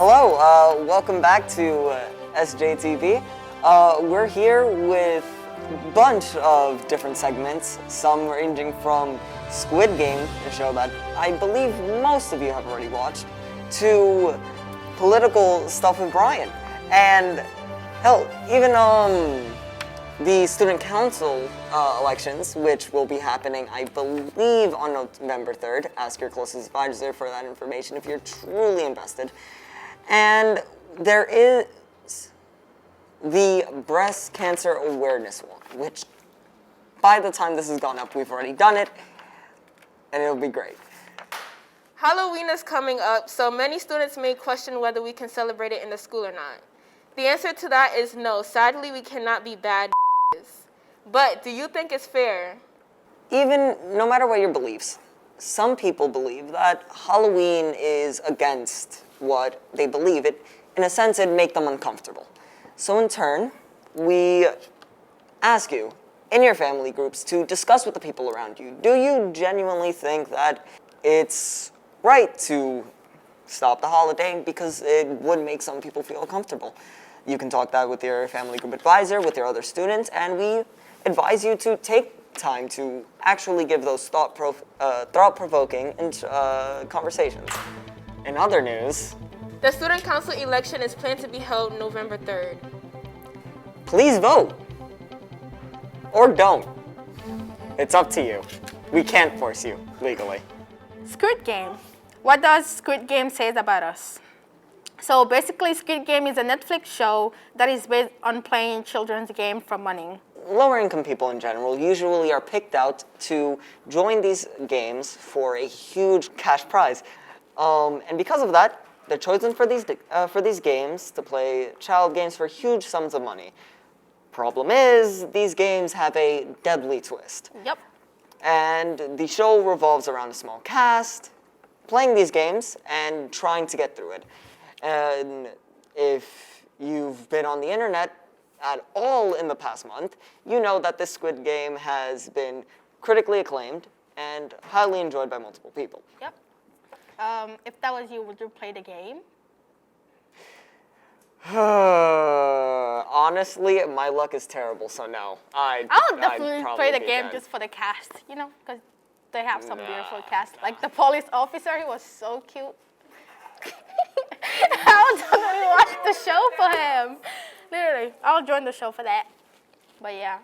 Hello, welcome back to Sjtv. We're here with a bunch of different segments, some ranging from Squid Game, a show that I believe most of you have already watched, to political stuff with Brian. And hell, even the student council elections, which will be happening, I believe, on November 3rd. Ask your closest advisor for that information if you're truly invested. And there is the breast cancer awareness walk, which by the time this has gone up, we've already done it, and it'll be great. Halloween is coming up, so many students may question whether we can celebrate it in the school or not. The answer to that is no. Sadly, we cannot be bad. But do you think it's fair? Even no matter what your beliefs, some people believe that Halloween is against what they believe. It, in a sense, it'd make them uncomfortable. So in turn, we ask you, in your family groups, to discuss with the people around you. Do you genuinely think that it's right to stop the holiday because it would make some people feel uncomfortable? You can talk that with your family group advisor, with your other students, and we advise you to take time to actually give those thought-provoking conversations. In other news, The student council election is planned to be held November 3rd. please vote. Or don't. It's up to you. We can't force you legally. Squid Game. What does Squid Game say about us? So basically, Squid Game is a Netflix show that is based on playing children's game for money. Lower income people in general usually are picked out to join these games for a huge cash prize. And because of that, they're chosen for these games to play child games for huge sums of money. Problem is, these games have a deadly twist. Yep. And the show revolves around a small cast playing these games and trying to get through it. And if you've been on the internet at all in the past month, you know that this Squid Game has been critically acclaimed and highly enjoyed by multiple people. Yep. If that was you, would you play the game? Honestly, my luck is terrible, so no. I'll definitely play the game just for the cast, you know, because they have some beautiful cast. Like the police officer, he was so cute. I'll definitely watch the show for him. Literally, I'll join the show for that. But yeah,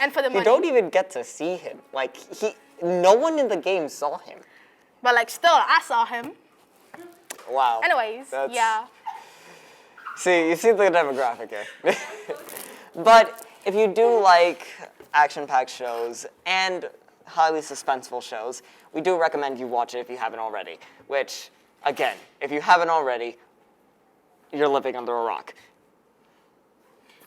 and for the money. You don't even get to see him. Like, no one in the game saw him. But like still, I saw him. Wow. Anyways, yeah. See, you see the demographic here. But if you do like action-packed shows and highly suspenseful shows, we do recommend you watch it if you haven't already. Which, again, if you haven't already, you're living under a rock.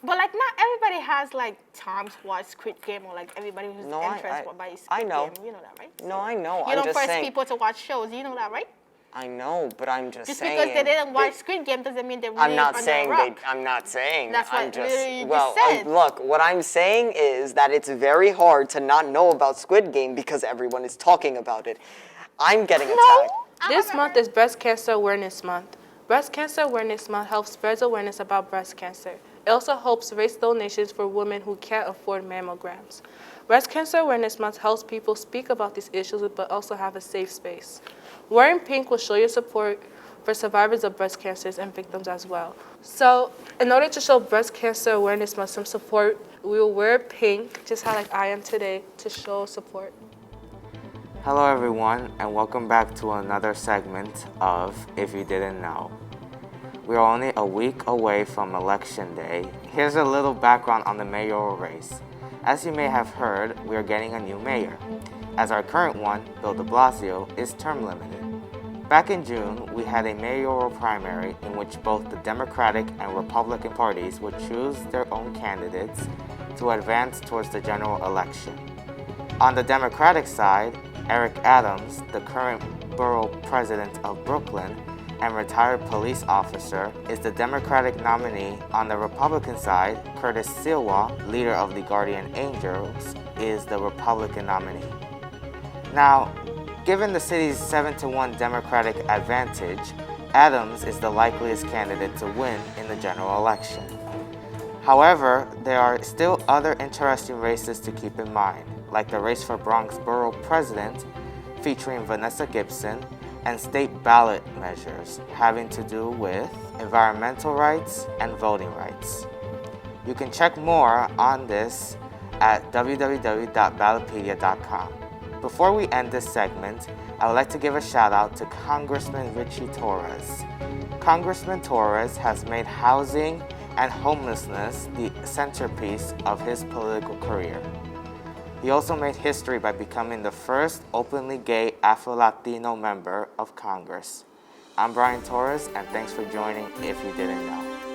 But like not everybody has like time to watch Squid Game or like everybody who's interested by Squid Game. You know that, right? No, I know. You don't force people to watch shows. You know that, right? I know, but I'm just saying. Just because they didn't watch Squid Game doesn't mean they're really under a rock. I'm not saying. That's what you well, just said. Look, what I'm saying is that it's very hard to not know about Squid Game because everyone is talking about it. I'm getting attacked. This month is Breast Cancer Awareness Month. Breast Cancer Awareness Month helps spread awareness about breast cancer. It also helps raise donations for women who can't afford mammograms. Breast Cancer Awareness Month helps people speak about these issues but also have a safe space. Wearing pink will show your support for survivors of breast cancers and victims as well. So, in order to show Breast Cancer Awareness Month some support, we will wear pink, just how like I am today, to show support. Hello everyone, and welcome back to another segment of If You Didn't Know. We are only a week away from Election Day. Here's a little background on the mayoral race. As you may have heard, we are getting a new mayor, as our current one, Bill de Blasio, is term limited. Back in June, we had a mayoral primary in which both the Democratic and Republican parties would choose their own candidates to advance towards the general election. On the Democratic side, Eric Adams, the current borough president of Brooklyn and retired police officer, is the Democratic nominee. On the Republican side, Curtis Silwa, leader of the Guardian Angels, is the Republican nominee. Now, given the city's 7-1 Democratic advantage, Adams is the likeliest candidate to win in the general election. However, there are still other interesting races to keep in mind, like the race for Bronx Borough President featuring Vanessa Gibson, and state ballot measures having to do with environmental rights and voting rights. You can check more on this at www.ballotpedia.com. Before we end this segment, I would like to give a shout out to Congressman Richie Torres. Congressman Torres has made housing and homelessness the centerpiece of his political career. He also made history by becoming the first openly gay Afro-Latino member of Congress. I'm Brian Torres, and thanks for joining If You Didn't Know.